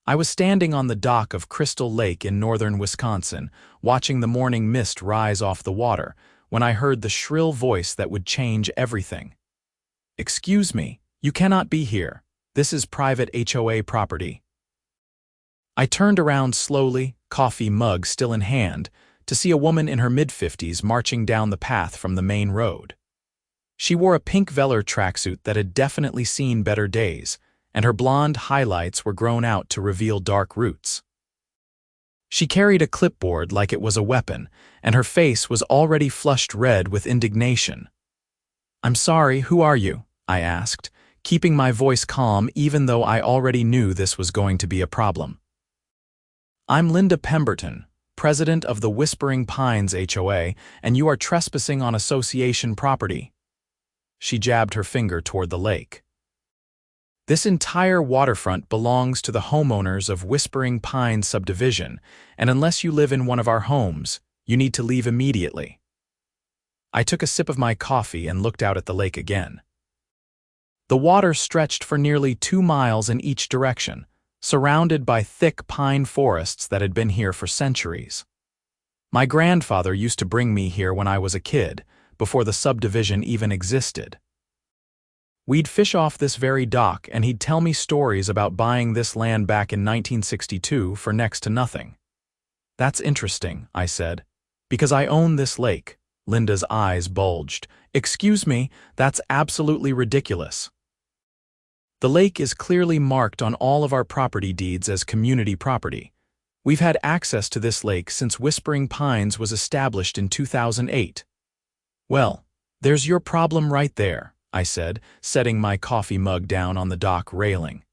I was standing on the dock of Crystal Lake in northern Wisconsin, watching the morning mist rise off the water, when I heard the shrill voice that would change everything. "Excuse me, you cannot be here. This is private HOA property." I turned around slowly, coffee mug still in hand, to see a woman in her mid-50s marching down the path from the main road. She wore a pink velour tracksuit that had definitely seen better days, and her blonde highlights were grown out to reveal dark roots. She carried a clipboard like it was a weapon, and her face was already flushed red with indignation. "I'm sorry, who are you?" I asked, keeping my voice calm even though I already knew this was going to be a problem. "I'm Linda Pemberton, president of the Whispering Pines HOA, and you are trespassing on association property." She jabbed her finger toward the lake. "This entire waterfront belongs to the homeowners of Whispering Pines subdivision, and unless you live in one of our homes, you need to leave immediately." I took a sip of my coffee and looked out at the lake again. The water stretched for nearly 2 miles in each direction, surrounded by thick pine forests that had been here for centuries. My grandfather used to bring me here when I was a kid, before the subdivision even existed. We'd fish off this very dock, and he'd tell me stories about buying this land back in 1962 for next to nothing. "That's interesting," I said, "because I own this lake." Linda's eyes bulged. "Excuse me, that's absolutely ridiculous. The lake is clearly marked on all of our property deeds as community property. We've had access to this lake since Whispering Pines was established in 2008. "Well, there's your problem right there," I said, setting my coffee mug down on the dock railing.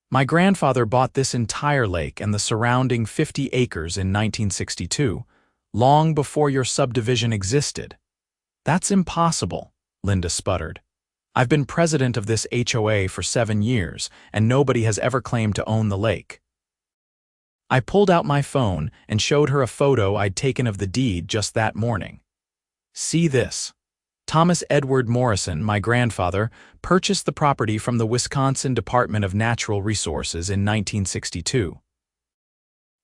"My grandfather bought this entire lake and the surrounding 50 acres in 1962, long before your subdivision existed." "That's impossible," Linda sputtered. "I've been president of this HOA for 7 years, and nobody has ever claimed to own the lake." I pulled out my phone and showed her a photo I'd taken of the deed just that morning. "See this. Thomas Edward Morrison, my grandfather, purchased the property from the Wisconsin Department of Natural Resources in 1962.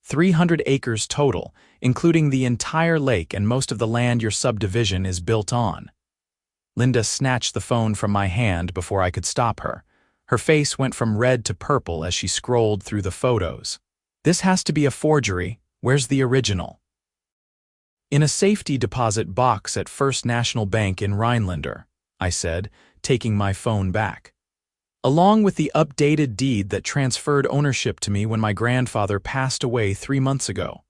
300 acres total, including the entire lake and most of the land your subdivision is built on." Linda snatched the phone from my hand before I could stop her. Her face went from red to purple as she scrolled through the photos. "This has to be a forgery. Where's the original?" "In a safety deposit box at First National Bank in Rhinelander," I said, taking my phone back. "Along with the updated deed that transferred ownership to me when my grandfather passed away 3 months ago.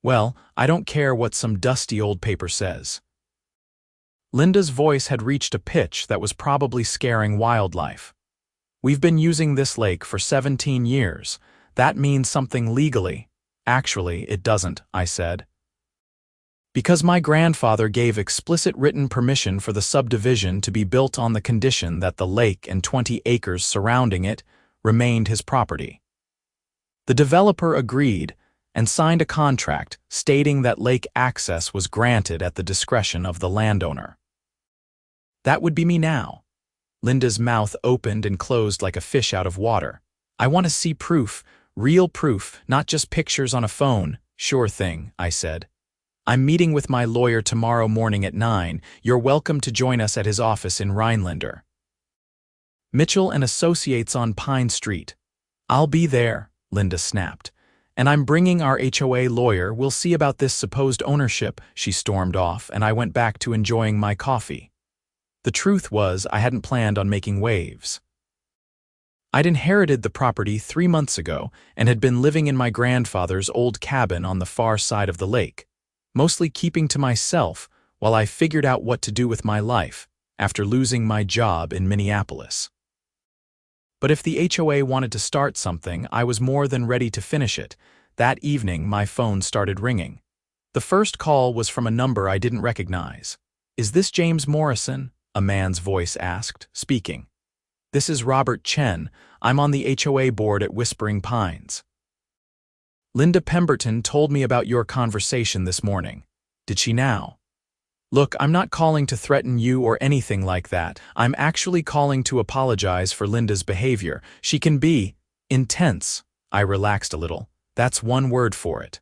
Well, I don't care what some dusty old paper says." Linda's voice had reached a pitch that was probably scaring wildlife. "We've been using this lake for 17 years. That means something legally." "Actually, it doesn't," I said. "Because my grandfather gave explicit written permission for the subdivision to be built on the condition that the lake and 20 acres surrounding it remained his property. The developer agreed and signed a contract stating that lake access was granted at the discretion of the landowner." "That would be me now." Linda's mouth opened and closed like a fish out of water. "I want to see proof, real proof, not just pictures on a phone." "Sure thing," I said. "I'm meeting with my lawyer tomorrow morning at 9. You're welcome to join us at his office in Rhinelander. Mitchell and Associates on Pine Street." "I'll be there," Linda snapped. "And I'm bringing our HOA lawyer. We'll see about this supposed ownership." She stormed off, and I went back to enjoying my coffee. The truth was, I hadn't planned on making waves. I'd inherited the property 3 months ago and had been living in my grandfather's old cabin on the far side of the lake, mostly keeping to myself while I figured out what to do with my life after losing my job in Minneapolis. But if the HOA wanted to start something, I was more than ready to finish it. That evening, my phone started ringing. The first call was from a number I didn't recognize. "Is this James Morrison?" a man's voice asked, speaking. "This is Robert Chen. I'm on the HOA board at Whispering Pines. Linda Pemberton told me about your conversation this morning." "Did she now?" "Look, I'm not calling to threaten you or anything like that. I'm actually calling to apologize for Linda's behavior. She can be intense." I relaxed a little. That's one word for it.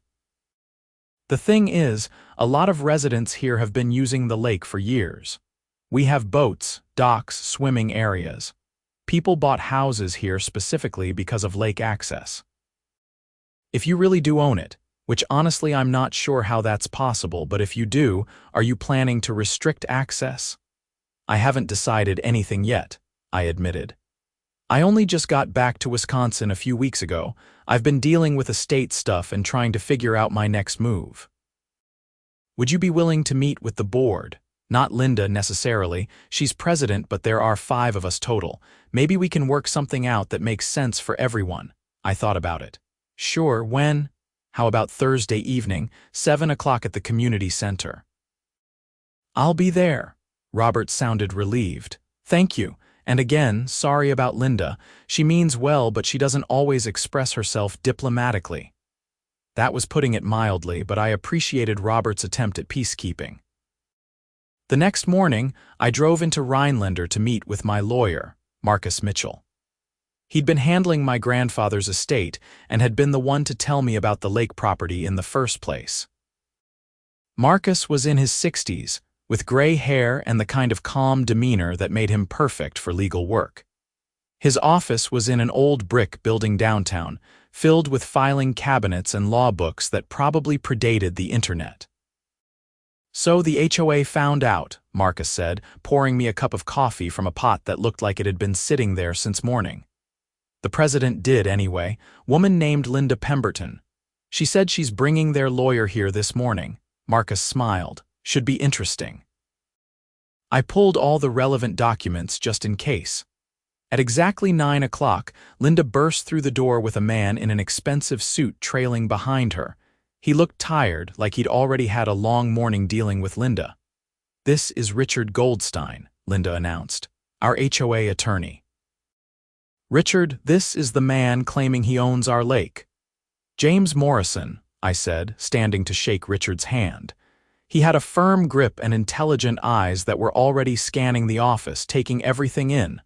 The thing is, a lot of residents here have been using the lake for years. We have boats, docks, swimming areas. People bought houses here specifically because of lake access. If you really do own it, which honestly I'm not sure how that's possible, but if you do, are you planning to restrict access? I haven't decided anything yet, I admitted. I only just got back to Wisconsin a few weeks ago. I've been dealing with estate stuff and trying to figure out my next move. Would you be willing to meet with the board? Not Linda necessarily, she's president, but there are 5 of us total. Maybe we can work something out that makes sense for everyone. I thought about it. Sure, when? How about Thursday evening, 7 o'clock at the community center? I'll be there. Robert sounded relieved. Thank you. And again, sorry about Linda. She means well, but she doesn't always express herself diplomatically. That was putting it mildly, but I appreciated Robert's attempt at peacekeeping. The next morning, I drove into Rhinelander to meet with my lawyer, Marcus Mitchell. He'd been handling my grandfather's estate and had been the one to tell me about the lake property in the first place. Marcus was in his 60s, with gray hair and the kind of calm demeanor that made him perfect for legal work. His office was in an old brick building downtown, filled with filing cabinets and law books that probably predated the internet. So the HOA found out, Marcus said, pouring me a cup of coffee from a pot that looked like it had been sitting there since morning. The president did anyway, woman named Linda Pemberton. She said she's bringing their lawyer here this morning. Marcus smiled. Should be interesting. I pulled all the relevant documents just in case. At exactly 9 o'clock, Linda burst through the door with a man in an expensive suit trailing behind her. He looked tired, like he'd already had a long morning dealing with Linda. This is Richard Goldstein, Linda announced, our HOA attorney. Richard, this is the man claiming he owns our lake. James Morrison, I said, standing to shake Richard's hand. He had a firm grip and intelligent eyes that were already scanning the office, taking everything in.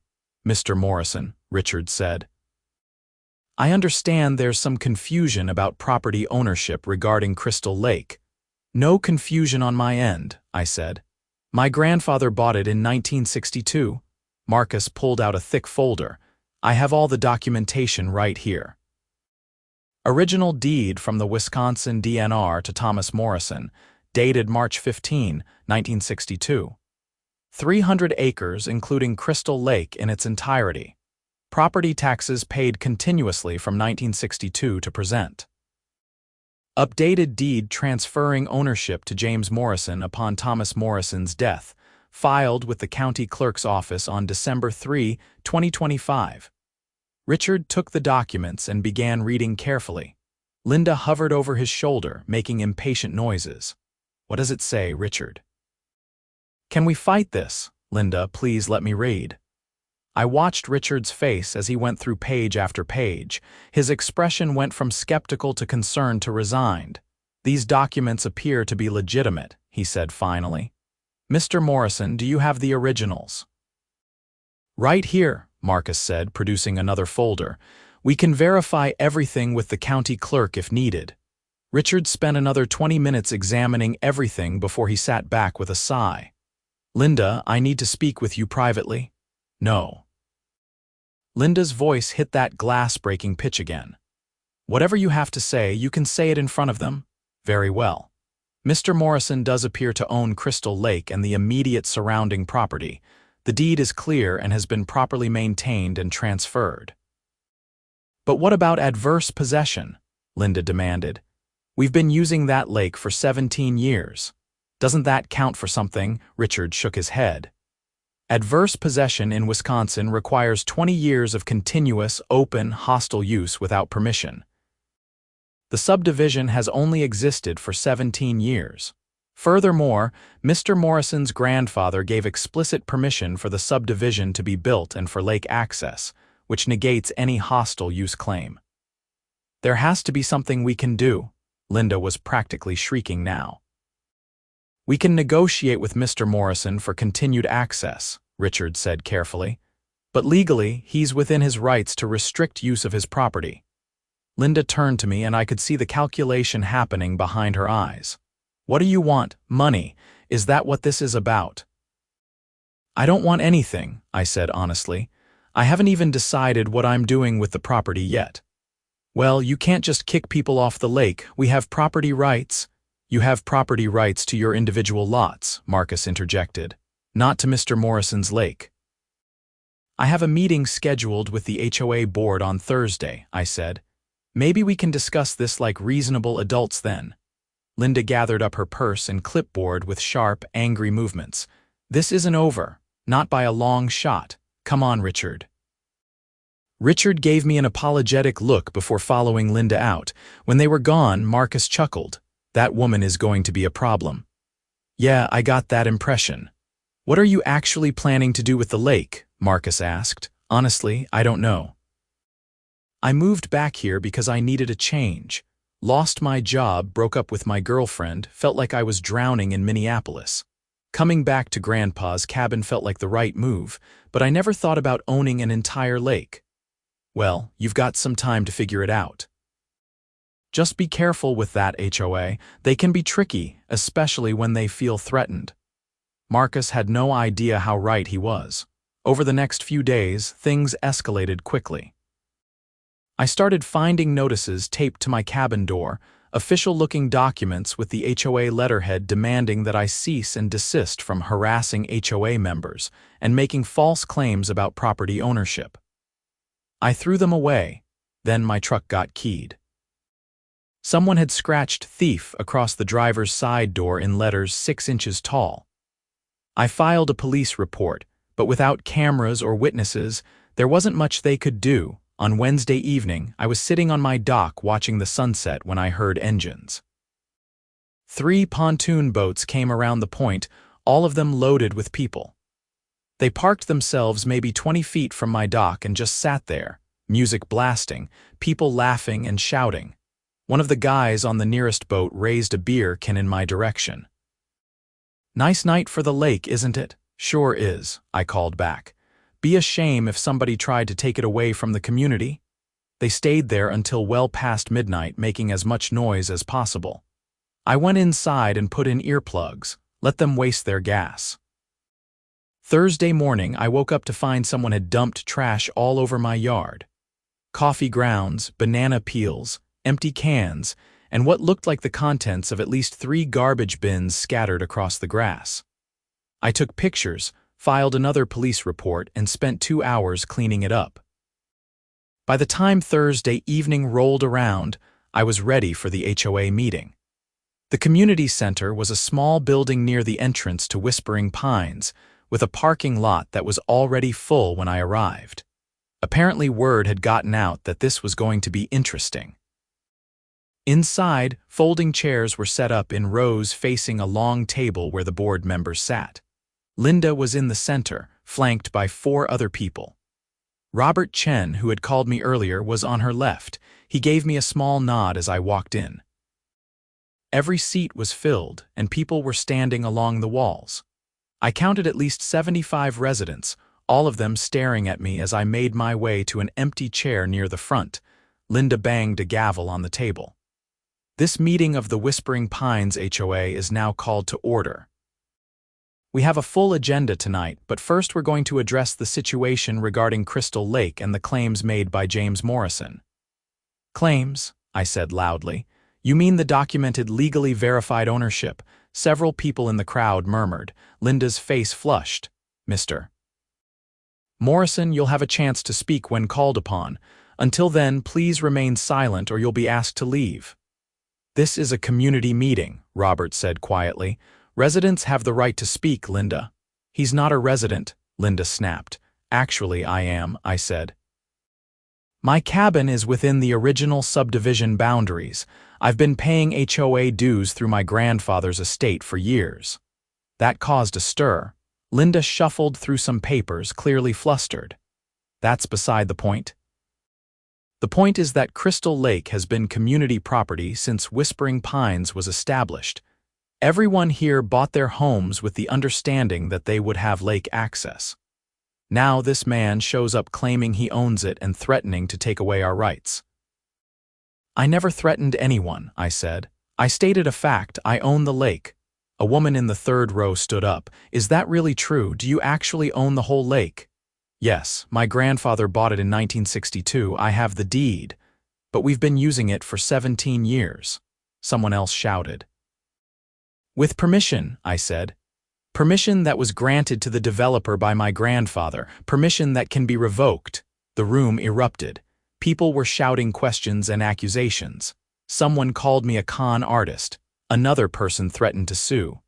Mr. Morrison, Richard said. I understand there's some confusion about property ownership regarding Crystal Lake. No confusion on my end, I said. My grandfather bought it in 1962. Marcus pulled out a thick folder. I have all the documentation right here. Original deed from the Wisconsin DNR to Thomas Morrison, dated March 15, 1962. 300 acres including Crystal Lake in its entirety. Property taxes paid continuously from 1962 to present. Updated deed transferring ownership to James Morrison upon Thomas Morrison's death, filed with the county clerk's office on December 3, 2025. Richard took the documents and began reading carefully. Linda hovered over his shoulder, making impatient noises. What does it say, Richard? Can we fight this? Linda, please let me read. I watched Richard's face as he went through page after page. His expression went from skeptical to concerned to resigned. These documents appear to be legitimate, he said finally. Mr. Morrison, do you have the originals? Right here, Marcus said, producing another folder. We can verify everything with the county clerk if needed. Richard spent another 20 minutes examining everything before he sat back with a sigh. Linda, I need to speak with you privately. No. Linda's voice hit that glass-breaking pitch again. Whatever you have to say, you can say it in front of them. Very well. Mr. Morrison does appear to own Crystal Lake and the immediate surrounding property. The deed is clear and has been properly maintained and transferred. But what about adverse possession? Linda demanded. We've been using that lake for 17 years. Doesn't that count for something? Richard shook his head. Adverse possession in Wisconsin requires 20 years of continuous, open, hostile use without permission. The subdivision has only existed for 17 years. Furthermore, Mr. Morrison's grandfather gave explicit permission for the subdivision to be built and for lake access, which negates any hostile use claim. There has to be something we can do. Linda was practically shrieking now. We can negotiate with Mr. Morrison for continued access, Richard said carefully. But legally, he's within his rights to restrict use of his property. Linda turned to me and I could see the calculation happening behind her eyes. What do you want? Money. Is that what this is about? I don't want anything, I said honestly. I haven't even decided what I'm doing with the property yet. Well, you can't just kick people off the lake. We have property rights. You have property rights to your individual lots, Marcus interjected, not to Mr. Morrison's lake. I have a meeting scheduled with the HOA board on Thursday, I said. Maybe we can discuss this like reasonable adults then. Linda gathered up her purse and clipboard with sharp, angry movements. This isn't over, not by a long shot. Come on, Richard. Richard gave me an apologetic look before following Linda out. When they were gone, Marcus chuckled. That woman is going to be a problem. Yeah, I got that impression. What are you actually planning to do with the lake? Marcus asked. Honestly, I don't know. I moved back here because I needed a change. Lost my job, broke up with my girlfriend, felt like I was drowning in Minneapolis. Coming back to Grandpa's cabin felt like the right move, but I never thought about owning an entire lake. Well, you've got some time to figure it out. Just be careful with that, HOA. They can be tricky, especially when they feel threatened. Marcus had no idea how right he was. Over the next few days, things escalated quickly. I started finding notices taped to my cabin door, official-looking documents with the HOA letterhead demanding that I cease and desist from harassing HOA members and making false claims about property ownership. I threw them away. Then my truck got keyed. Someone had scratched "thief" across the driver's side door in letters 6 inches tall. I filed a police report, but without cameras or witnesses, there wasn't much they could do. On Wednesday evening, I was sitting on my dock watching the sunset when I heard engines. 3 pontoon boats came around the point, all of them loaded with people. They parked themselves maybe 20 feet from my dock and just sat there, music blasting, people laughing and shouting. One of the guys on the nearest boat raised a beer can in my direction. Nice night for the lake, isn't it? Sure is, I called back. Be a shame if somebody tried to take it away from the community. They stayed there until well past midnight, making as much noise as possible. I went inside and put in earplugs, let them waste their gas. Thursday morning, I woke up to find someone had dumped trash all over my yard. Coffee grounds, banana peels, empty cans, and what looked like the contents of at least 3 garbage bins scattered across the grass. I took pictures, filed another police report, and spent 2 hours cleaning it up. By the time Thursday evening rolled around, I was ready for the HOA meeting. The community center was a small building near the entrance to Whispering Pines, with a parking lot that was already full when I arrived. Apparently word had gotten out that this was going to be interesting. Inside, folding chairs were set up in rows facing a long table where the board members sat. Linda was in the center, flanked by 4 other people. Robert Chen, who had called me earlier, was on her left. He gave me a small nod as I walked in. Every seat was filled, and people were standing along the walls. I counted at least 75 residents, all of them staring at me as I made my way to an empty chair near the front. Linda banged a gavel on the table. This meeting of the Whispering Pines HOA is now called to order. We have a full agenda tonight, but first we're going to address the situation regarding Crystal Lake and the claims made by James Morrison. Claims, I said loudly. You mean the documented, legally verified ownership? Several people in the crowd murmured. Linda's face flushed. Mr. Morrison, you'll have a chance to speak when called upon. Until then, please remain silent or you'll be asked to leave. This is a community meeting, Robert said quietly. Residents have the right to speak, Linda. He's not a resident, Linda snapped. Actually, I am, I said. My cabin is within the original subdivision boundaries. I've been paying HOA dues through my grandfather's estate for years. That caused a stir. Linda shuffled through some papers, clearly flustered. That's beside the point. The point is that Crystal Lake has been community property since Whispering Pines was established. Everyone here bought their homes with the understanding that they would have lake access. Now this man shows up claiming he owns it and threatening to take away our rights. I never threatened anyone, I said. I stated a fact. I own the lake. A woman in the third row stood up. Is that really true? Do you actually own the whole lake? Yes, my grandfather bought it in 1962. I have the deed. But we've been using it for 17 years. Someone else shouted. With permission, I said. Permission that was granted to the developer by my grandfather. Permission that can be revoked. The room erupted. People were shouting questions and accusations. Someone called me a con artist. Another person threatened to sue.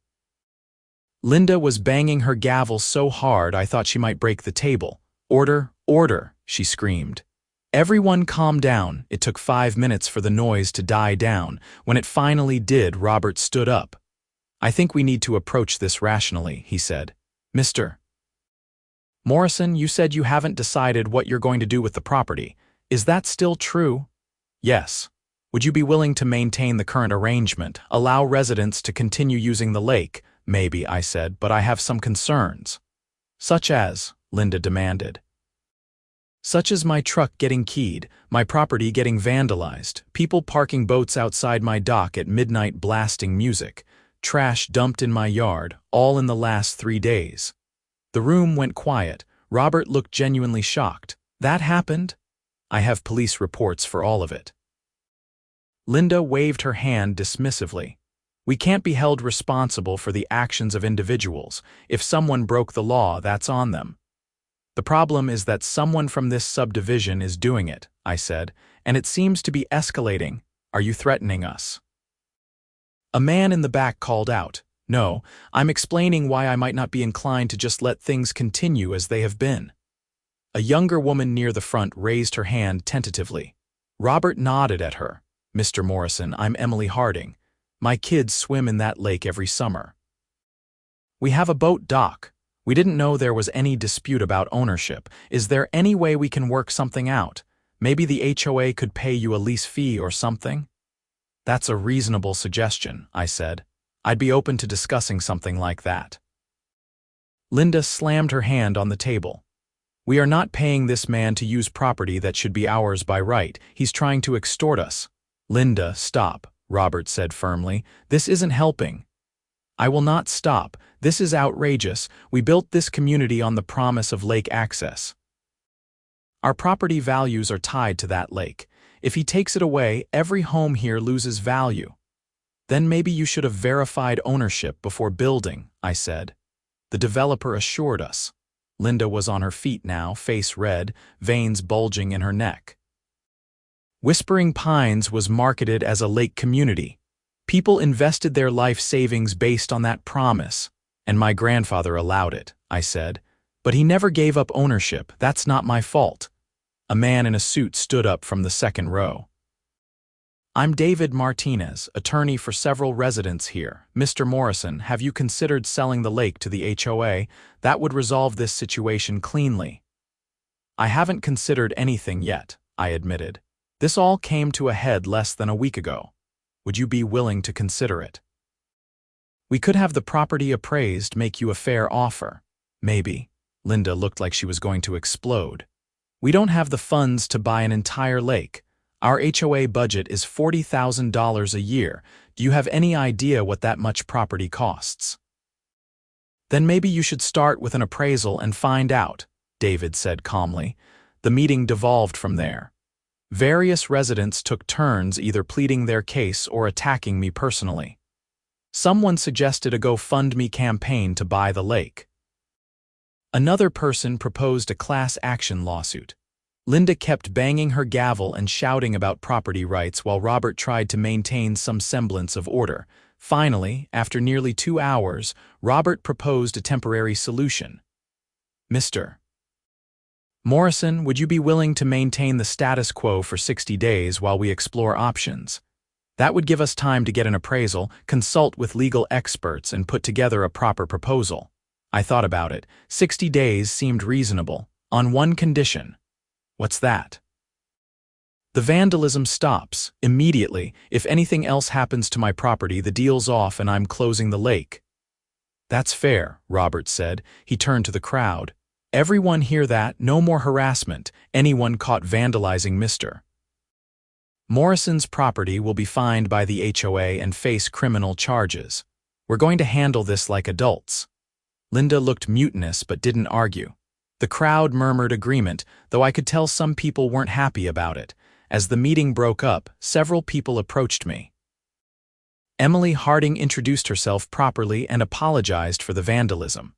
Linda was banging her gavel so hard I thought she might break the table. Order, order, she screamed. Everyone calmed down. It took 5 minutes for the noise to die down. When it finally did, Robert stood up. I think we need to approach this rationally, he said. Mr. Morrison, you said you haven't decided what you're going to do with the property. Is that still true? Yes. Would you be willing to maintain the current arrangement, allow residents to continue using the lake? Maybe, I said, but I have some concerns. Such as, Linda demanded. Such as my truck getting keyed, my property getting vandalized, people parking boats outside my dock at midnight blasting music, trash dumped in my yard, all in the last 3 days. The room went quiet. Robert looked genuinely shocked. That happened? I have police reports for all of it. Linda waved her hand dismissively. We can't be held responsible for the actions of individuals. If someone broke the law, that's on them. The problem is that someone from this subdivision is doing it, I said, and it seems to be escalating. Are you threatening us? A man in the back called out. No, I'm explaining why I might not be inclined to just let things continue as they have been. A younger woman near the front raised her hand tentatively. Robert nodded at her. Mr. Morrison, I'm Emily Harding. My kids swim in that lake every summer. We have a boat dock. We didn't know there was any dispute about ownership. Is there any way we can work something out? Maybe the HOA could pay you a lease fee or something? That's a reasonable suggestion, I said. I'd be open to discussing something like that. Linda slammed her hand on the table. We are not paying this man to use property that should be ours by right. He's trying to extort us. Linda, stop, Robert said firmly. This isn't helping. I will not stop. This is outrageous. We built this community on the promise of lake access. Our property values are tied to that lake. If he takes it away, every home here loses value. Then maybe you should have verified ownership before building, I said. The developer assured us. Linda was on her feet now, face red, veins bulging in her neck. Whispering Pines was marketed as a lake community. People invested their life savings based on that promise, and my grandfather allowed it, I said. But he never gave up ownership. That's not my fault. A man in a suit stood up from the second row. I'm David Martinez, attorney for several residents here. Mr. Morrison, have you considered selling the lake to the HOA? That would resolve this situation cleanly. I haven't considered anything yet, I admitted. This all came to a head less than a week ago. Would you be willing to consider it? We could have the property appraised, make you a fair offer. Maybe. Linda looked like she was going to explode. We don't have the funds to buy an entire lake. Our HOA budget is $40,000 a year. Do you have any idea what that much property costs? Then maybe you should start with an appraisal and find out, David said calmly. The meeting devolved from there. Various residents took turns either pleading their case or attacking me personally. Someone suggested a GoFundMe campaign to buy the lake. Another person proposed a class action lawsuit. Linda kept banging her gavel and shouting about property rights while Robert tried to maintain some semblance of order. Finally, after nearly 2 hours, Robert proposed a temporary solution. Mr. Morrison, would you be willing to maintain the status quo for 60 days while we explore options? That would give us time to get an appraisal, consult with legal experts, and put together a proper proposal. I thought about it. 60 days seemed reasonable, on one condition. What's that? The vandalism stops, immediately. If anything else happens to my property, the deal's off and I'm closing the lake. That's fair, Robert said. He turned to the crowd. Everyone hear that? No more harassment. Anyone caught vandalizing Mr. Morrison's property will be fined by the HOA and face criminal charges. We're going to handle this like adults." Linda looked mutinous but didn't argue. The crowd murmured agreement, though I could tell some people weren't happy about it. As the meeting broke up, several people approached me. Emily Harding introduced herself properly and apologized for the vandalism.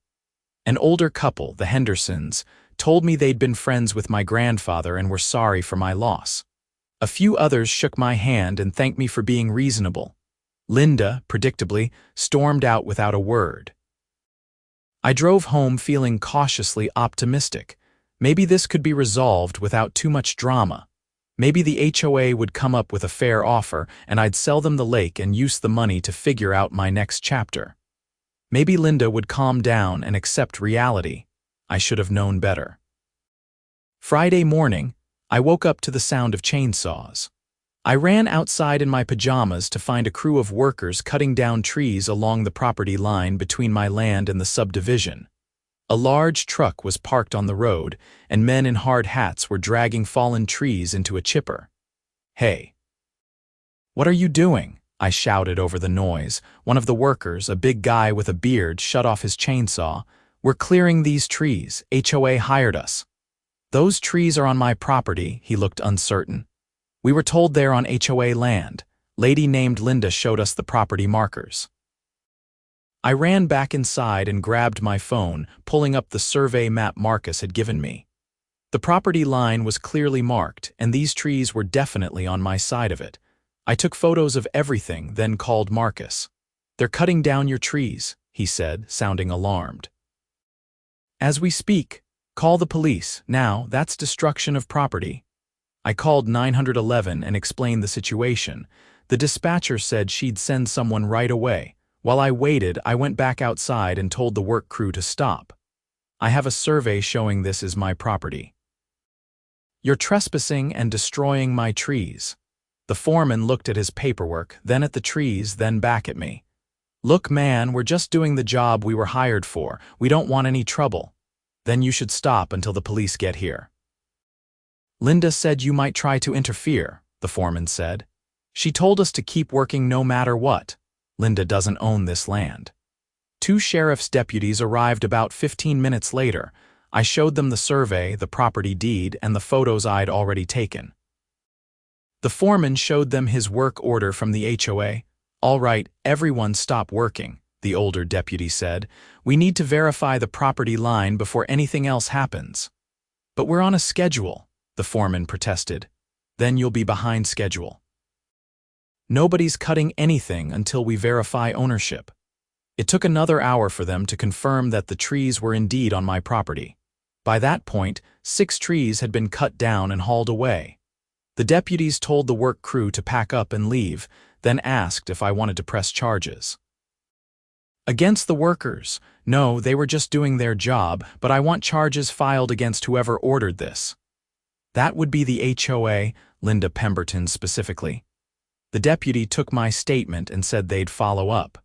An older couple, the Hendersons, told me they'd been friends with my grandfather and were sorry for my loss. A few others shook my hand and thanked me for being reasonable. Linda, predictably, stormed out without a word. I drove home feeling cautiously optimistic. Maybe this could be resolved without too much drama. Maybe the HOA would come up with a fair offer and I'd sell them the lake and use the money to figure out my next chapter. Maybe Linda would calm down and accept reality. I should have known better. Friday morning, I woke up to the sound of chainsaws. I ran outside in my pajamas to find a crew of workers cutting down trees along the property line between my land and the subdivision. A large truck was parked on the road, and men in hard hats were dragging fallen trees into a chipper. "Hey, what are you doing?" I shouted over the noise. One of the workers, a big guy with a beard, shut off his chainsaw. "We're clearing these trees. HOA hired us." "Those trees are on my property," he looked uncertain. "We were told they're on HOA land. Lady named Linda showed us the property markers." I ran back inside and grabbed my phone, pulling up the survey map Marcus had given me. The property line was clearly marked, and these trees were definitely on my side of it. I took photos of everything, then called Marcus. "They're cutting down your trees," he said, sounding alarmed. "As we speak, call the police. Now, that's destruction of property." I called 911 and explained the situation. The dispatcher said she'd send someone right away. While I waited, I went back outside and told the work crew to stop. "I have a survey showing this is my property. You're trespassing and destroying my trees." The foreman looked at his paperwork, then at the trees, then back at me. "Look, man, we're just doing the job we were hired for. We don't want any trouble." "Then you should stop until the police get here." "Linda said you might try to interfere," the foreman said. "She told us to keep working no matter what. Linda doesn't own this land." Two sheriff's deputies arrived about 15 minutes later. I showed them the survey, the property deed, and the photos I'd already taken. The foreman showed them his work order from the HOA. "All right, everyone stop working," the older deputy said. "We need to verify the property line before anything else happens." "But we're on a schedule," the foreman protested. "Then you'll be behind schedule. Nobody's cutting anything until we verify ownership." It took another hour for them to confirm that the trees were indeed on my property. By that point, 6 trees had been cut down and hauled away. The deputies told the work crew to pack up and leave, then asked if I wanted to press charges. Against the workers. No, they were just doing their job, but I want charges filed against whoever ordered this. That would be the HOA, Linda Pemberton specifically. The deputy took my statement and said they'd follow up.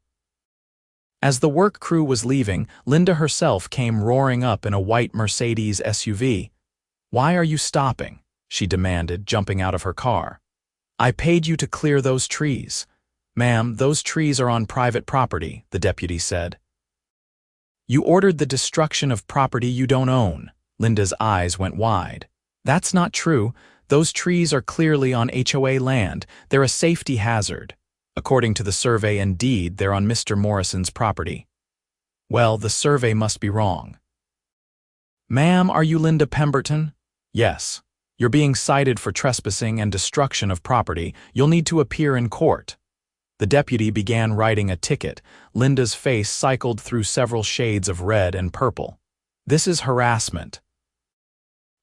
As the work crew was leaving, Linda herself came roaring up in a white Mercedes SUV. "Why are you stopping?" she demanded, jumping out of her car. "I paid you to clear those trees." "Ma'am, those trees are on private property," the deputy said. "You ordered the destruction of property you don't own." Linda's eyes went wide. "That's not true. Those trees are clearly on HOA land. They're a safety hazard. According to the survey and deed, they're on Mr. Morrison's property." "Well, the survey must be wrong." "Ma'am, are you Linda Pemberton?" "Yes. You're being cited for trespassing and destruction of property. You'll need to appear in court." The deputy began writing a ticket. Linda's face cycled through several shades of red and purple. "This is harassment.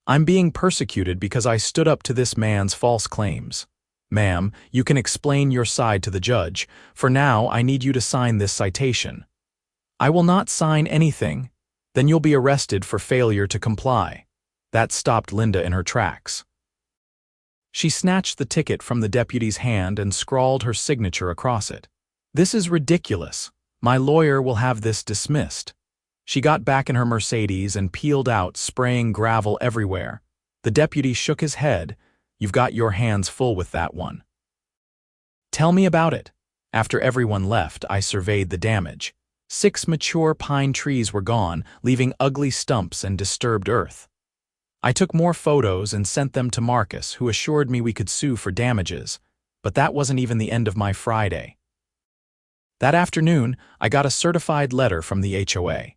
I'm being persecuted because I stood up to this man's false claims. Ma'am, you can explain your side to the judge. For now, I need you to sign this citation." "I will not sign anything." "Then you'll be arrested for failure to comply." That stopped Linda in her tracks. She snatched the ticket from the deputy's hand and scrawled her signature across it. "This is ridiculous. My lawyer will have this dismissed." She got back in her Mercedes and peeled out, spraying gravel everywhere. The deputy shook his head. You've got your hands full with that one. Tell me about it. After everyone left, I surveyed the damage. 6 mature pine trees were gone, leaving ugly stumps and disturbed earth. I took more photos and sent them to Marcus, who assured me we could sue for damages, but that wasn't even the end of my Friday. That afternoon, I got a certified letter from the HOA.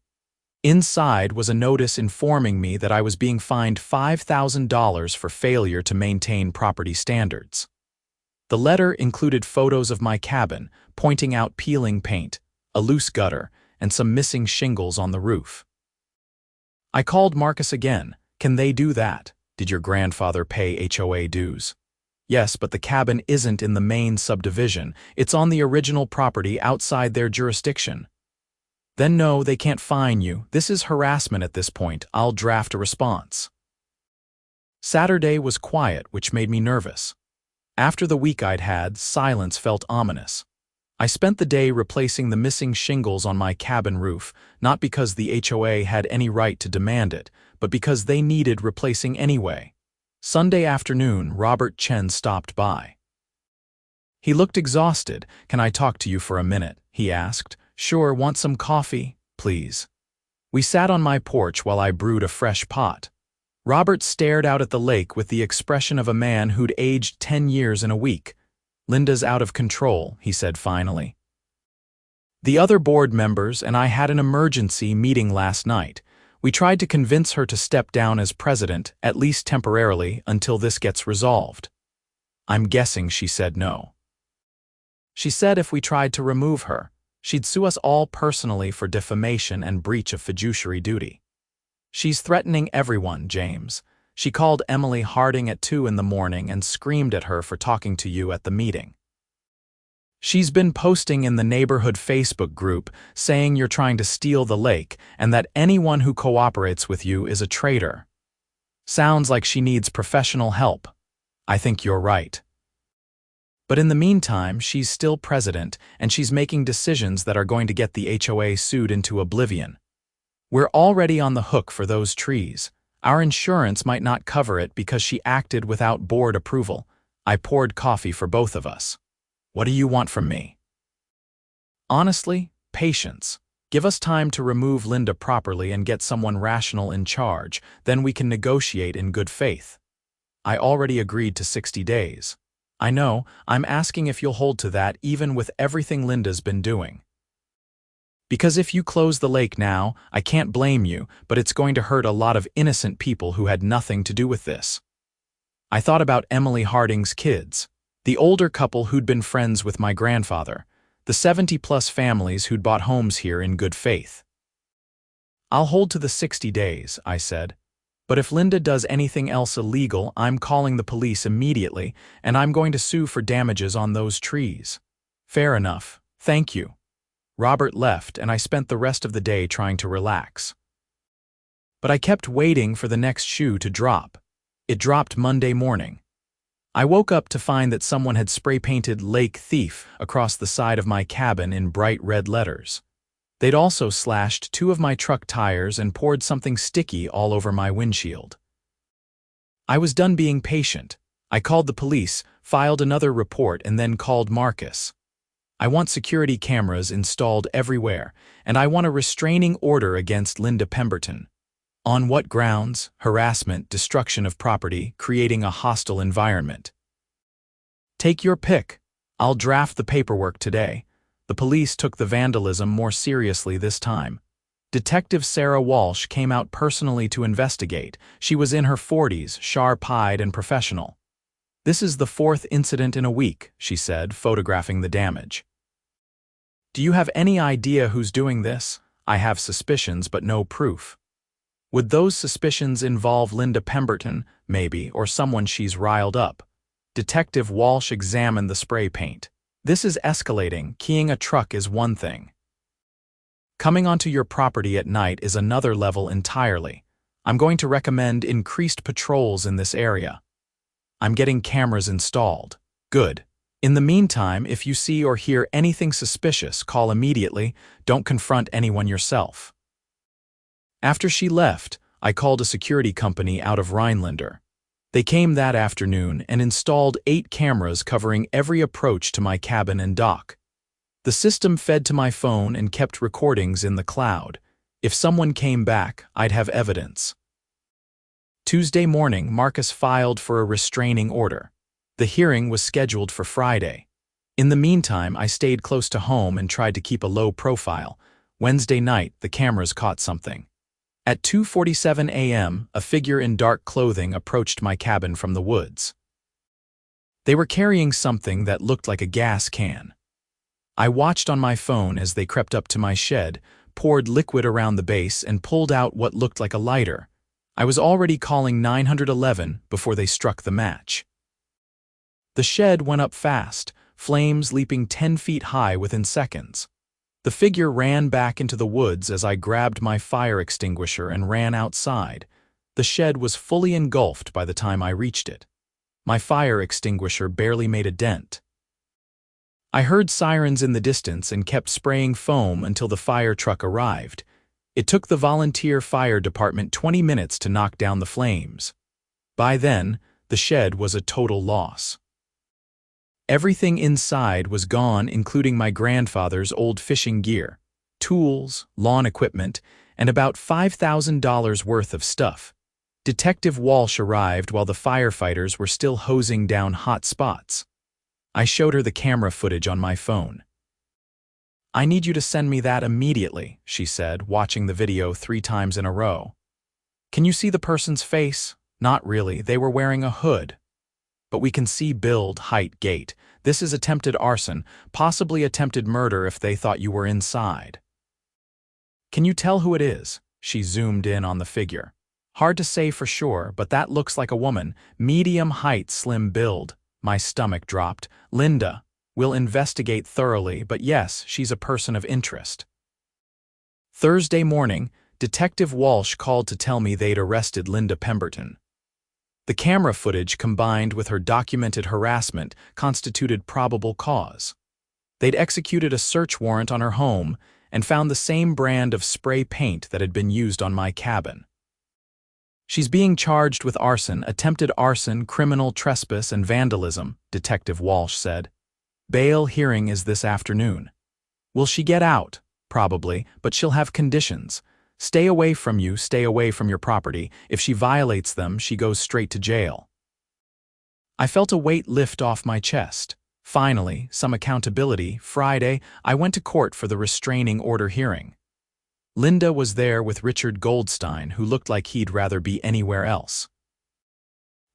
Inside was a notice informing me that I was being fined $5,000 for failure to maintain property standards. The letter included photos of my cabin, pointing out peeling paint, a loose gutter, and some missing shingles on the roof. I called Marcus again. Can they do that? Did your grandfather pay HOA dues? Yes, but the cabin isn't in the main subdivision. It's on the original property outside their jurisdiction. Then no, they can't fine you. This is harassment at this point. I'll draft a response. Saturday was quiet, which made me nervous. After the week I'd had, silence felt ominous. I spent the day replacing the missing shingles on my cabin roof, not because the HOA had any right to demand it, but because they needed replacing anyway. Sunday afternoon, Robert Chen stopped by. He looked exhausted. Can I talk to you for a minute? He asked. Sure, want some coffee, please? We sat on my porch while I brewed a fresh pot. Robert stared out at the lake with the expression of a man who'd aged 10 years in a week. Linda's out of control, he said finally. The other board members and I had an emergency meeting last night. We tried to convince her to step down as president, at least temporarily, until this gets resolved. I'm guessing she said no. She said if we tried to remove her, she'd sue us all personally for defamation and breach of fiduciary duty. She's threatening everyone, James. She called Emily Harding at 2 in the morning and screamed at her for talking to you at the meeting. She's been posting in the neighborhood Facebook group saying you're trying to steal the lake and that anyone who cooperates with you is a traitor. Sounds like she needs professional help. I think you're right. But in the meantime, she's still president and she's making decisions that are going to get the HOA sued into oblivion. We're already on the hook for those trees. Our insurance might not cover it because she acted without board approval. I poured coffee for both of us. What do you want from me? Honestly, patience. Give us time to remove Linda properly and get someone rational in charge, then we can negotiate in good faith. I already agreed to 60 days. I know, I'm asking if you'll hold to that even with everything Linda's been doing. Because if you close the lake now, I can't blame you, but it's going to hurt a lot of innocent people who had nothing to do with this. I thought about Emily Harding's kids, the older couple who'd been friends with my grandfather, the 70-plus families who'd bought homes here in good faith. I'll hold to the 60 days, I said. But if Linda does anything else illegal, I'm calling the police immediately, and I'm going to sue for damages on those trees. Fair enough. Thank you. Robert left, and I spent the rest of the day trying to relax. But I kept waiting for the next shoe to drop. It dropped Monday morning. I woke up to find that someone had spray-painted "Lake Thief" across the side of my cabin in bright red letters. They'd also slashed 2 of my truck tires and poured something sticky all over my windshield. I was done being patient. I called the police, filed another report, and then called Marcus. I want security cameras installed everywhere, and I want a restraining order against Linda Pemberton. On what grounds? Harassment, destruction of property, creating a hostile environment. Take your pick. I'll draft the paperwork today. The police took the vandalism more seriously this time. Detective Sarah Walsh came out personally to investigate. She was in her 40s, sharp-eyed and professional. This is the 4th incident in a week, she said, photographing the damage. Do you have any idea who's doing this? I have suspicions, but no proof. Would those suspicions involve Linda Pemberton, maybe, or someone she's riled up? Detective Walsh examined the spray paint. This is escalating. Keying a truck is one thing. Coming onto your property at night is another level entirely. I'm going to recommend increased patrols in this area. I'm getting cameras installed. Good. In the meantime, if you see or hear anything suspicious, call immediately. Don't confront anyone yourself. After she left, I called a security company out of Rhinelander. They came that afternoon and installed 8 cameras covering every approach to my cabin and dock. The system fed to my phone and kept recordings in the cloud. If someone came back, I'd have evidence. Tuesday morning, Marcus filed for a restraining order. The hearing was scheduled for Friday. In the meantime, I stayed close to home and tried to keep a low profile. Wednesday night, the cameras caught something. At 2:47 a.m., a figure in dark clothing approached my cabin from the woods. They were carrying something that looked like a gas can. I watched on my phone as they crept up to my shed, poured liquid around the base, and pulled out what looked like a lighter. I was already calling 911 before they struck the match. The shed went up fast, flames leaping 10 feet high within seconds. The figure ran back into the woods as I grabbed my fire extinguisher and ran outside. The shed was fully engulfed by the time I reached it. My fire extinguisher barely made a dent. I heard sirens in the distance and kept spraying foam until the fire truck arrived. It took the volunteer fire department 20 minutes to knock down the flames. By then, the shed was a total loss. Everything inside was gone, including my grandfather's old fishing gear, tools, lawn equipment, and about $5,000 worth of stuff. Detective Walsh arrived while the firefighters were still hosing down hot spots. I showed her the camera footage on my phone. "I need you to send me that immediately," she said, watching the video 3 times in a row. "Can you see the person's face?" "Not really, they were wearing a hood. But we can see build, height, gait. This is attempted arson, possibly attempted murder if they thought you were inside." "Can you tell who it is?" She zoomed in on the figure. "Hard to say for sure, but that looks like a woman. Medium height, slim build." My stomach dropped. "Linda, we'll investigate thoroughly, but yes, she's a person of interest." Thursday morning, Detective Walsh called to tell me they'd arrested Linda Pemberton. The camera footage combined with her documented harassment constituted probable cause. They'd executed a search warrant on her home and found the same brand of spray paint that had been used on my cabin. "She's being charged with arson, attempted arson, criminal trespass, and vandalism," Detective Walsh said. "Bail hearing is this afternoon. Will she get out? Probably, but she'll have conditions. Stay away from you, stay away from your property. If she violates them, she goes straight to jail." I felt a weight lift off my chest. Finally, some accountability. Friday, I went to court for the restraining order hearing. Linda was there with Richard Goldstein, who looked like he'd rather be anywhere else.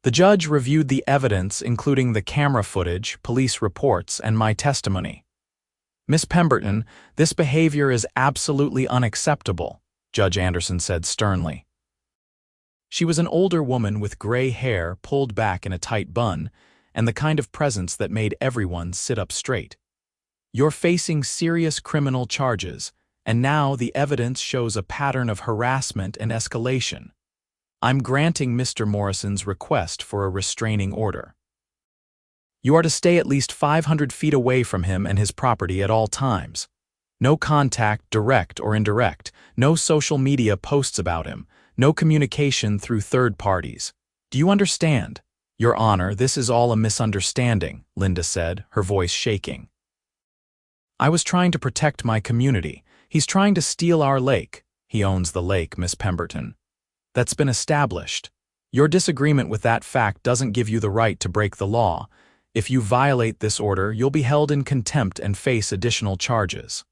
The judge reviewed the evidence, including the camera footage, police reports, and my testimony. "Miss Pemberton, this behavior is absolutely unacceptable," Judge Anderson said sternly. She was an older woman with gray hair pulled back in a tight bun, and the kind of presence that made everyone sit up straight. "You're facing serious criminal charges, and now the evidence shows a pattern of harassment and escalation. I'm granting Mr. Morrison's request for a restraining order. You are to stay at least 500 feet away from him and his property at all times. No contact, direct or indirect. No social media posts about him. No communication through third parties. Do you understand?" "Your Honor, this is all a misunderstanding," Linda said, her voice shaking. "I was trying to protect my community. He's trying to steal our lake." "He owns the lake, Miss Pemberton. That's been established. Your disagreement with that fact doesn't give you the right to break the law. If you violate this order, you'll be held in contempt and face additional charges."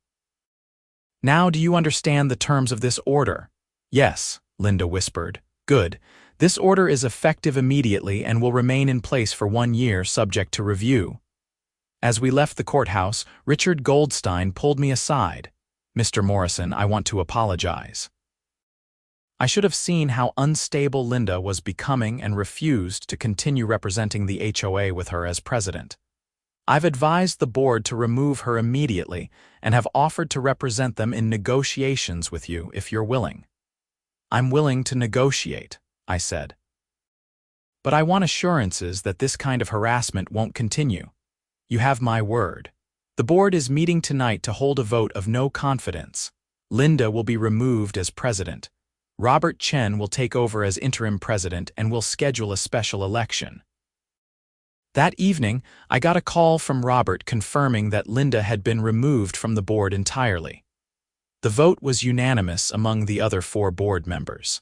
"Now do you understand the terms of this order?" "Yes," Linda whispered. "Good. This order is effective immediately and will remain in place for 1 year subject to review." As we left the courthouse, Richard Goldstein pulled me aside. "Mr. Morrison, I want to apologize." I should have seen how unstable Linda was becoming and refused to continue representing the HOA with her as president. "I've advised the board to remove her immediately and have offered to represent them in negotiations with you if you're willing." "I'm willing to negotiate," I said. "But I want assurances that this kind of harassment won't continue. You have my word. The board is meeting tonight to hold a vote of no confidence. Linda will be removed as president. Robert Chen will take over as interim president and we'll schedule a special election. That evening, I got a call from Robert confirming that Linda had been removed from the board entirely. The vote was unanimous among the other 4 board members.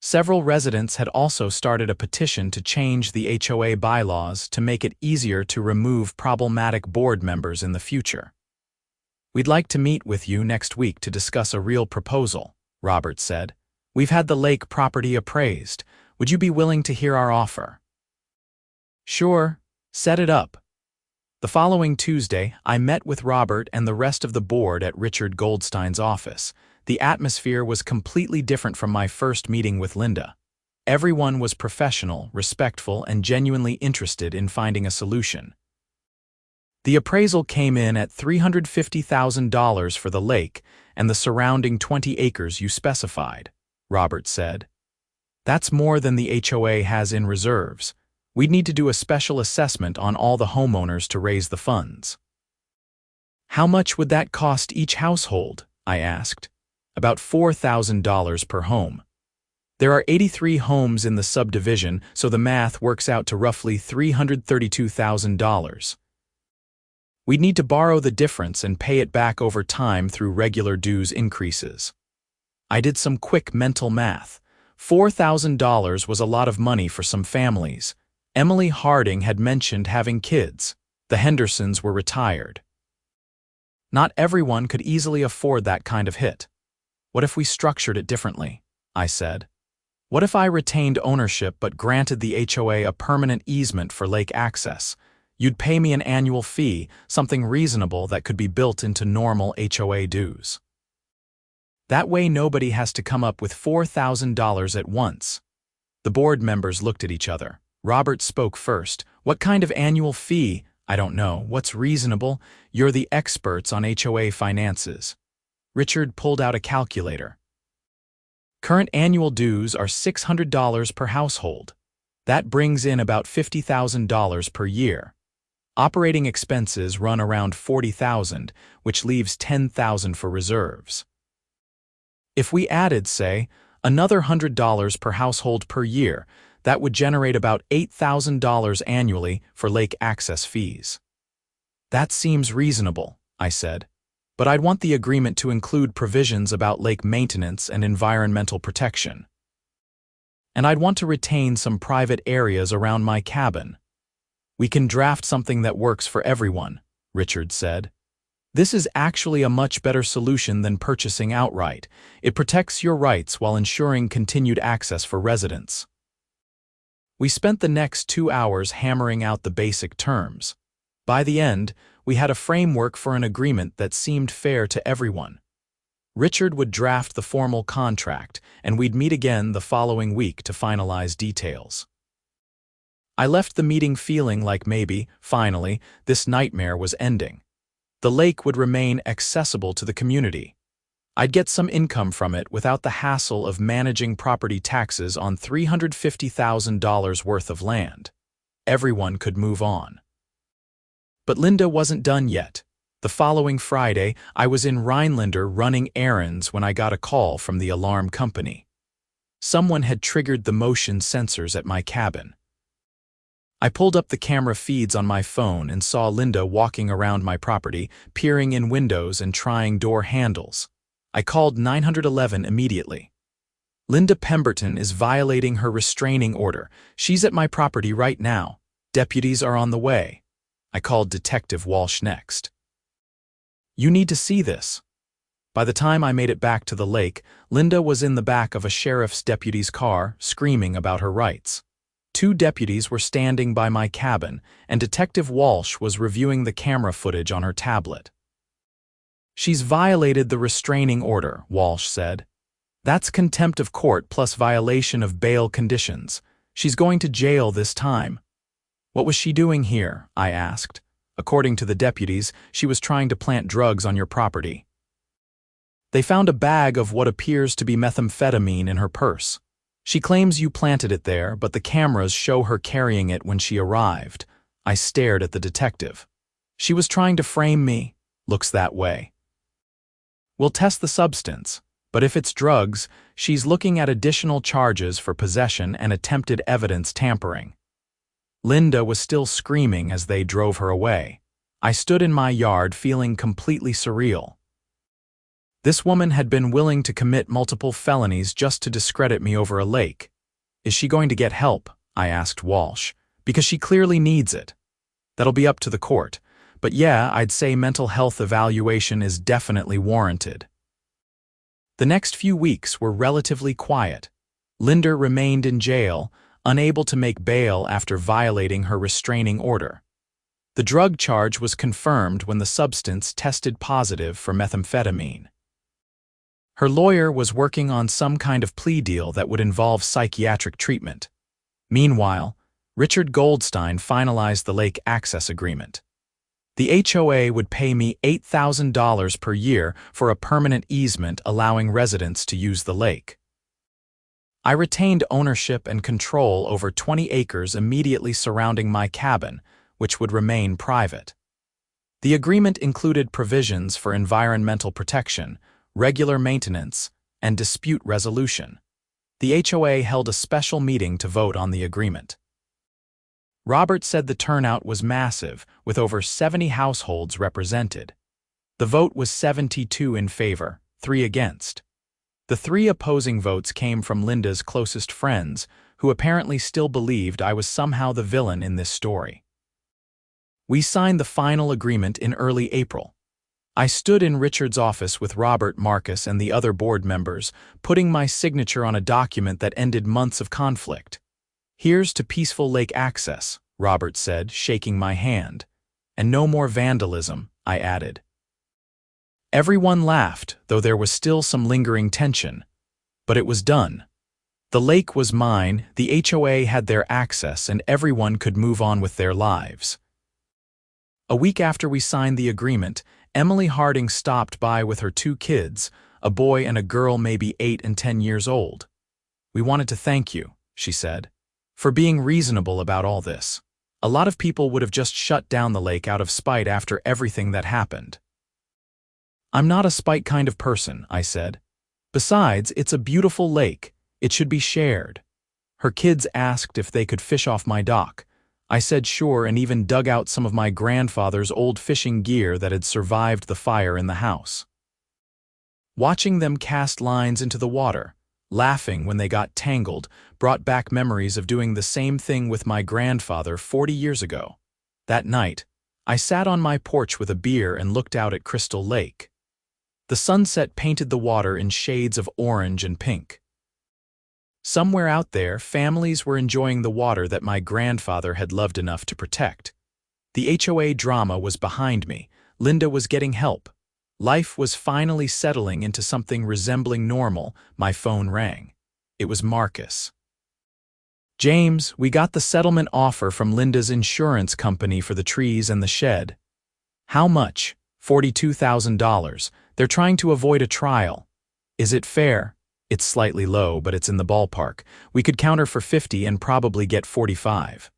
Several residents had also started a petition to change the HOA bylaws to make it easier to remove problematic board members in the future. "We'd like to meet with you next week to discuss a real proposal," Robert said. "We've had the lake property appraised. Would you be willing to hear our offer?" "Sure, set it up." The following Tuesday, I met with Robert and the rest of the board at Richard Goldstein's office. The atmosphere was completely different from my first meeting with Linda. Everyone was professional, respectful, and genuinely interested in finding a solution. The appraisal came in at $350,000 for the lake and the surrounding 20 acres you specified, Robert said. "That's more than the HOA has in reserves. We'd need to do a special assessment on all the homeowners to raise the funds." "How much would that cost each household?" I asked. "About $4,000 per home. There are 83 homes in the subdivision, so the math works out to roughly $332,000. We'd need to borrow the difference and pay it back over time through regular dues increases." I did some quick mental math. $4,000 was a lot of money for some families. Emily Harding had mentioned having kids. The Hendersons were retired. Not everyone could easily afford that kind of hit. "What if we structured it differently?" I said. "What if I retained ownership but granted the HOA a permanent easement for lake access? You'd pay me an annual fee, something reasonable that could be built into normal HOA dues. That way nobody has to come up with $4,000 at once." The board members looked at each other. Robert spoke first. "What kind of annual fee?" "I don't know. What's reasonable? You're the experts on HOA finances." Richard pulled out a calculator. "Current annual dues are $600 per household. That brings in about $50,000 per year. Operating expenses run around $40,000, which leaves $10,000 for reserves. If we added, say, another $100 per household per year, that would generate about $8,000 annually for lake access fees." "That seems reasonable," I said, "but I'd want the agreement to include provisions about lake maintenance and environmental protection. And I'd want to retain some private areas around my cabin." "We can draft something that works for everyone," Richard said. "This is actually a much better solution than purchasing outright. It protects your rights while ensuring continued access for residents." We spent the next 2 hours hammering out the basic terms. By the end, we had a framework for an agreement that seemed fair to everyone. Richard would draft the formal contract, and we'd meet again the following week to finalize details. I left the meeting feeling like maybe, finally, this nightmare was ending. The lake would remain accessible to the community. I'd get some income from it without the hassle of managing property taxes on $350,000 worth of land. Everyone could move on. But Linda wasn't done yet. The following Friday, I was in Rhinelander running errands when I got a call from the alarm company. Someone had triggered the motion sensors at my cabin. I pulled up the camera feeds on my phone and saw Linda walking around my property, peering in windows and trying door handles. I called 911 immediately. "Linda Pemberton is violating her restraining order. She's at my property right now. Deputies are on the way." I called Detective Walsh next. "You need to see this." By the time I made it back to the lake, Linda was in the back of a sheriff's deputy's car, screaming about her rights. 2 deputies were standing by my cabin, and Detective Walsh was reviewing the camera footage on her tablet. "She's violated the restraining order," Walsh said. "That's contempt of court plus violation of bail conditions. She's going to jail this time." "What was she doing here?" I asked. "According to the deputies, she was trying to plant drugs on your property." "They found a bag of what appears to be methamphetamine in her purse. She claims you planted it there, but the cameras show her carrying it when she arrived." I stared at the detective. "She was trying to frame me. Looks that way." "We'll test the substance, But if it's drugs, she's looking at additional charges for possession and attempted evidence tampering. Linda was still screaming as they drove her away. I stood in my yard feeling completely surreal. This woman had been willing to commit multiple felonies just to discredit me over a lake. Is she going to get help? I asked Walsh. Because she clearly needs it. That'll be up to the court. But yeah, I'd say mental health evaluation is definitely warranted. The next few weeks were relatively quiet. Linda remained in jail, unable to make bail after violating her restraining order. The drug charge was confirmed when the substance tested positive for methamphetamine. Her lawyer was working on some kind of plea deal that would involve psychiatric treatment. Meanwhile, Richard Goldstein finalized the lake access agreement. The HOA would pay me $8,000 per year for a permanent easement allowing residents to use the lake. I retained ownership and control over 20 acres immediately surrounding my cabin, which would remain private. The agreement included provisions for environmental protection, regular maintenance, and dispute resolution. The HOA held a special meeting to vote on the agreement. Robert said the turnout was massive, with over 70 households represented. The vote was 72 in favor, 3 against. The 3 opposing votes came from Linda's closest friends, who apparently still believed I was somehow the villain in this story. We signed the final agreement in early April. I stood in Richard's office with Robert, Marcus, and the other board members, putting my signature on a document that ended months of conflict. "Here's to peaceful lake access," Robert said, shaking my hand. "And no more vandalism," I added. Everyone laughed, though there was still some lingering tension. But it was done. The lake was mine, the HOA had their access, and everyone could move on with their lives. A week after we signed the agreement, Emily Harding stopped by with her 2 kids, a boy and a girl maybe 8 and 10 years old. "We wanted to thank you," she said, "for being reasonable about all this. A lot of people would have just shut down the lake out of spite after everything that happened." "I'm not a spite kind of person," I said. "Besides, it's a beautiful lake. It should be shared." Her kids asked if they could fish off my dock. I said sure and even dug out some of my grandfather's old fishing gear that had survived the fire in the house. Watching them cast lines into the water, laughing when they got tangled, brought back memories of doing the same thing with my grandfather 40 years ago. That night, I sat on my porch with a beer and looked out at Crystal Lake. The sunset painted the water in shades of orange and pink. Somewhere out there, families were enjoying the water that my grandfather had loved enough to protect. The HOA drama was behind me. Linda was getting help. Life was finally settling into something resembling normal. My phone rang. It was Marcus. "James, we got the settlement offer from Linda's insurance company for the trees and the shed." "How much?" $42,000. "They're trying to avoid a trial." "Is it fair?" "It's slightly low, but it's in the ballpark. We could counter for 50 and probably get 45.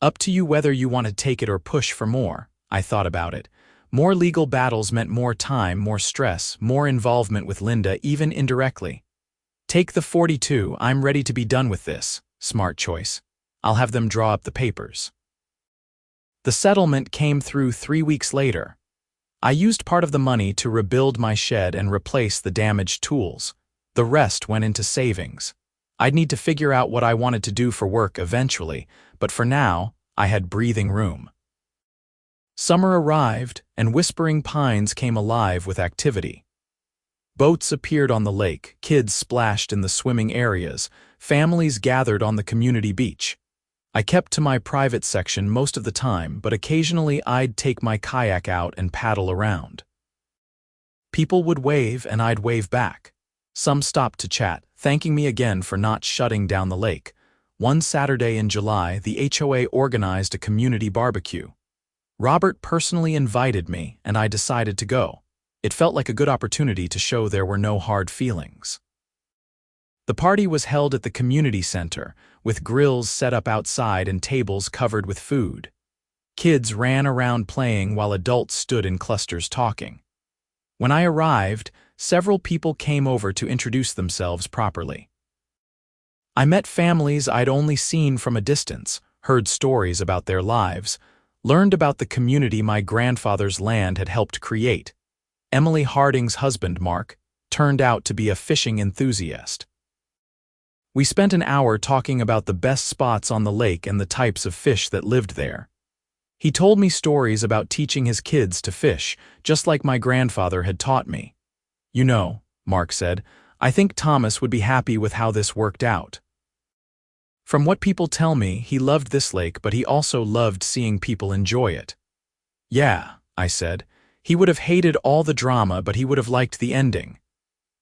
"Up to you whether you want to take it or push for more." I thought about it. More legal battles meant more time, more stress, more involvement with Linda, even indirectly. "Take the 42, I'm ready to be done with this." Smart choice. I'll have them draw up the papers. The settlement came through 3 weeks later. I used part of the money to rebuild my shed and replace the damaged tools. The rest went into savings. I'd need to figure out what I wanted to do for work eventually, but for now, I had breathing room. Summer arrived, and Whispering Pines came alive with activity. Boats appeared on the lake, kids splashed in the swimming areas, families gathered on the community beach. I kept to my private section most of the time, but occasionally I'd take my kayak out and paddle around. People would wave and I'd wave back. Some stopped to chat, thanking me again for not shutting down the lake. One Saturday in July, the HOA organized a community barbecue. Robert personally invited me, and I decided to go. It felt like a good opportunity to show there were no hard feelings. The party was held at the community center, with grills set up outside and tables covered with food. Kids ran around playing while adults stood in clusters talking. When I arrived, several people came over to introduce themselves properly. I met families I'd only seen from a distance, heard stories about their lives, learned about the community my grandfather's land had helped create. Emily Harding's husband, Mark, turned out to be a fishing enthusiast. We spent an hour talking about the best spots on the lake and the types of fish that lived there. He told me stories about teaching his kids to fish, just like my grandfather had taught me. You know, Mark said, I think Thomas would be happy with how this worked out. From what people tell me, he loved this lake, but he also loved seeing people enjoy it. Yeah, I said. He would have hated all the drama, but he would have liked the ending.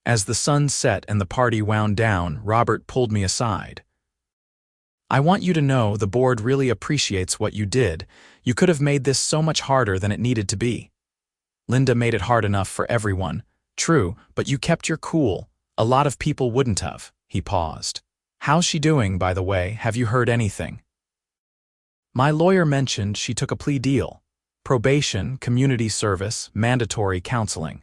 As the sun set and the party wound down, Robert pulled me aside. I want you to know the board really appreciates what you did. You could have made this so much harder than it needed to be. Linda made it hard enough for everyone. True, but you kept your cool. A lot of people wouldn't have. He paused. How's she doing, by the way? Have you heard anything? My lawyer mentioned she took a plea deal. Probation, community service, mandatory counseling.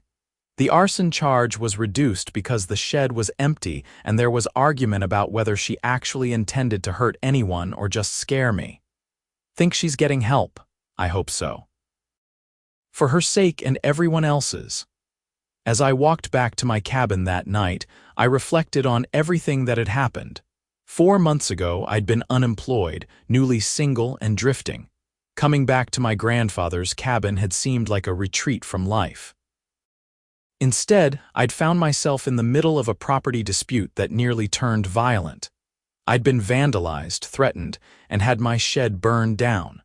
The arson charge was reduced because the shed was empty and there was argument about whether she actually intended to hurt anyone or just scare me. Think she's getting help? I hope so. For her sake and everyone else's. As I walked back to my cabin that night, I reflected on everything that had happened. 4 months ago, I'd been unemployed, newly single and drifting. Coming back to my grandfather's cabin had seemed like a retreat from life. Instead, I'd found myself in the middle of a property dispute that nearly turned violent. I'd been vandalized, threatened, and had my shed burned down.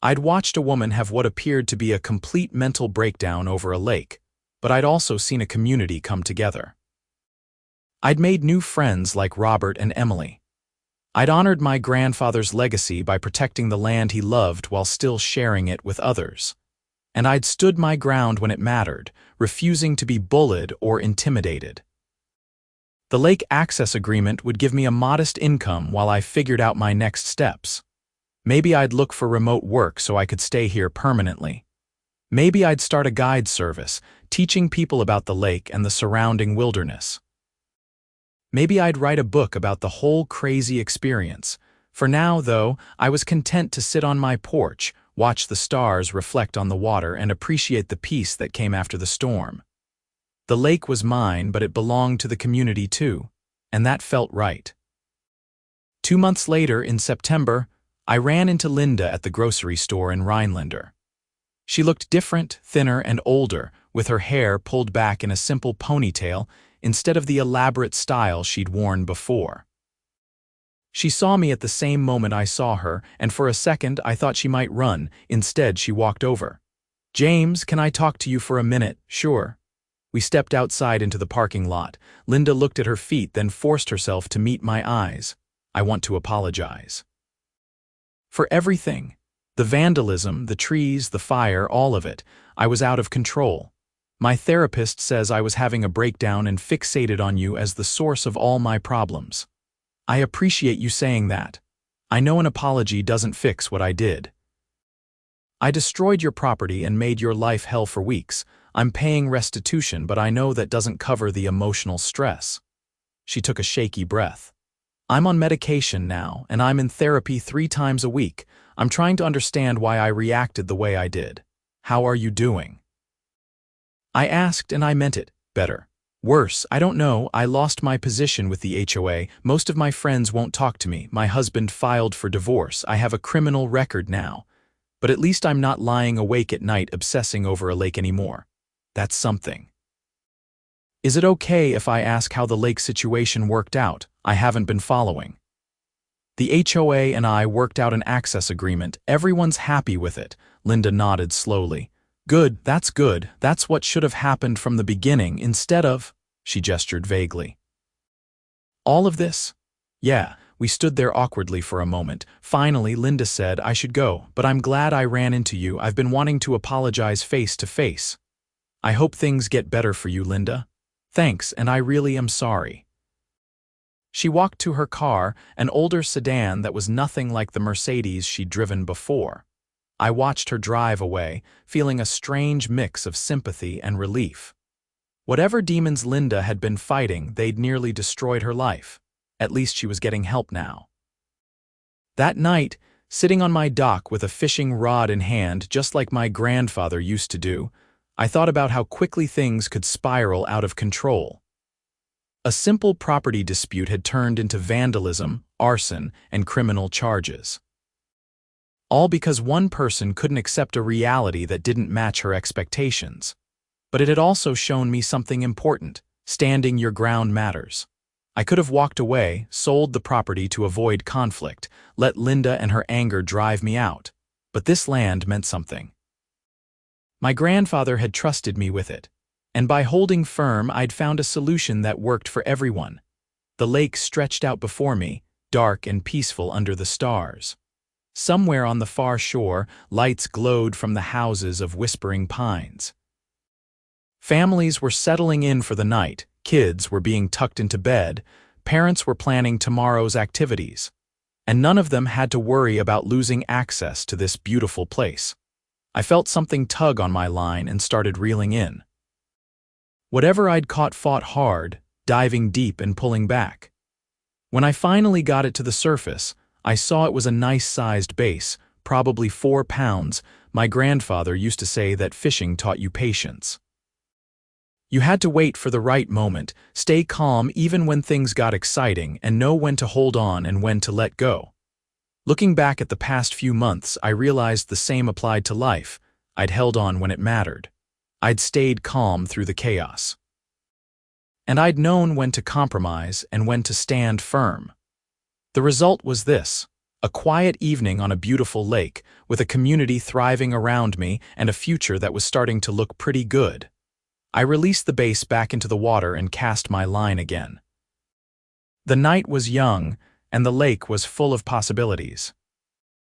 I'd watched a woman have what appeared to be a complete mental breakdown over a lake, but I'd also seen a community come together. I'd made new friends like Robert and Emily. I'd honored my grandfather's legacy by protecting the land he loved while still sharing it with others. And I'd stood my ground when it mattered, refusing to be bullied or intimidated. The lake access agreement would give me a modest income while I figured out my next steps. Maybe I'd look for remote work so I could stay here permanently. Maybe I'd start a guide service, teaching people about the lake and the surrounding wilderness. Maybe I'd write a book about the whole crazy experience. For now, though, I was content to sit on my porch, watch the stars reflect on the water, and appreciate the peace that came after the storm. The lake was mine, but it belonged to the community too, and that felt right. 2 months later, in September, I ran into Linda at the grocery store in Rhinelander. She looked different, thinner, and older, with her hair pulled back in a simple ponytail instead of the elaborate style she'd worn before. She saw me at the same moment I saw her, and for a second I thought she might run. Instead, she walked over. "James, can I talk to you for a minute?" "Sure." We stepped outside into the parking lot. Linda looked at her feet, then forced herself to meet my eyes. "I want to apologize. For everything. The vandalism, the trees, the fire, all of it. I was out of control. My therapist says I was having a breakdown and fixated on you as the source of all my problems. I appreciate you saying that. I know an apology doesn't fix what I did. I destroyed your property and made your life hell for weeks. I'm paying restitution, but I know that doesn't cover the emotional stress." She took a shaky breath. "I'm on medication now, and I'm in therapy 3 times a week. I'm trying to understand why I reacted the way I did. How are you doing?" I asked, and I meant it. Better. Worse, I don't know. I lost my position with the HOA. Most of my friends won't talk to me. My husband filed for divorce. I have a criminal record now. But at least I'm not lying awake at night obsessing over a lake anymore. That's something. Is it okay if I ask how the lake situation worked out? I haven't been following. The HOA and I worked out an access agreement. Everyone's happy with it. Linda nodded slowly. Good, that's good. That's what should have happened from the beginning instead of, she gestured vaguely. All of this? Yeah, we stood there awkwardly for a moment. Finally, Linda said, "I should go, but I'm glad I ran into you. I've been wanting to apologize face to face. I hope things get better for you, Linda. Thanks, and I really am sorry." She walked to her car, an older sedan that was nothing like the Mercedes she'd driven before. I watched her drive away, feeling a strange mix of sympathy and relief. Whatever demons Linda had been fighting, they'd nearly destroyed her life. At least she was getting help now. That night, sitting on my dock with a fishing rod in hand, just like my grandfather used to do, I thought about how quickly things could spiral out of control. A simple property dispute had turned into vandalism, arson, and criminal charges. All because one person couldn't accept a reality that didn't match her expectations. But it had also shown me something important: standing your ground matters. I could have walked away, sold the property to avoid conflict, let Linda and her anger drive me out. But this land meant something. My grandfather had trusted me with it, and by holding firm, I'd found a solution that worked for everyone. The lake stretched out before me, dark and peaceful under the stars. Somewhere on the far shore, lights glowed from the houses of whispering pines. Families were settling in for the night, kids were being tucked into bed, parents were planning tomorrow's activities, and none of them had to worry about losing access to this beautiful place. I felt something tug on my line and started reeling in. Whatever I'd caught fought hard, diving deep and pulling back. When I finally got it to the surface, I saw it was a nice-sized bass, probably 4 pounds. My grandfather used to say that fishing taught you patience. You had to wait for the right moment, stay calm even when things got exciting, and know when to hold on and when to let go. Looking back at the past few months, I realized the same applied to life. I'd held on when it mattered. I'd stayed calm through the chaos. And I'd known when to compromise and when to stand firm. The result was this: a quiet evening on a beautiful lake, with a community thriving around me and a future that was starting to look pretty good. I released the bass back into the water and cast my line again. The night was young, and the lake was full of possibilities.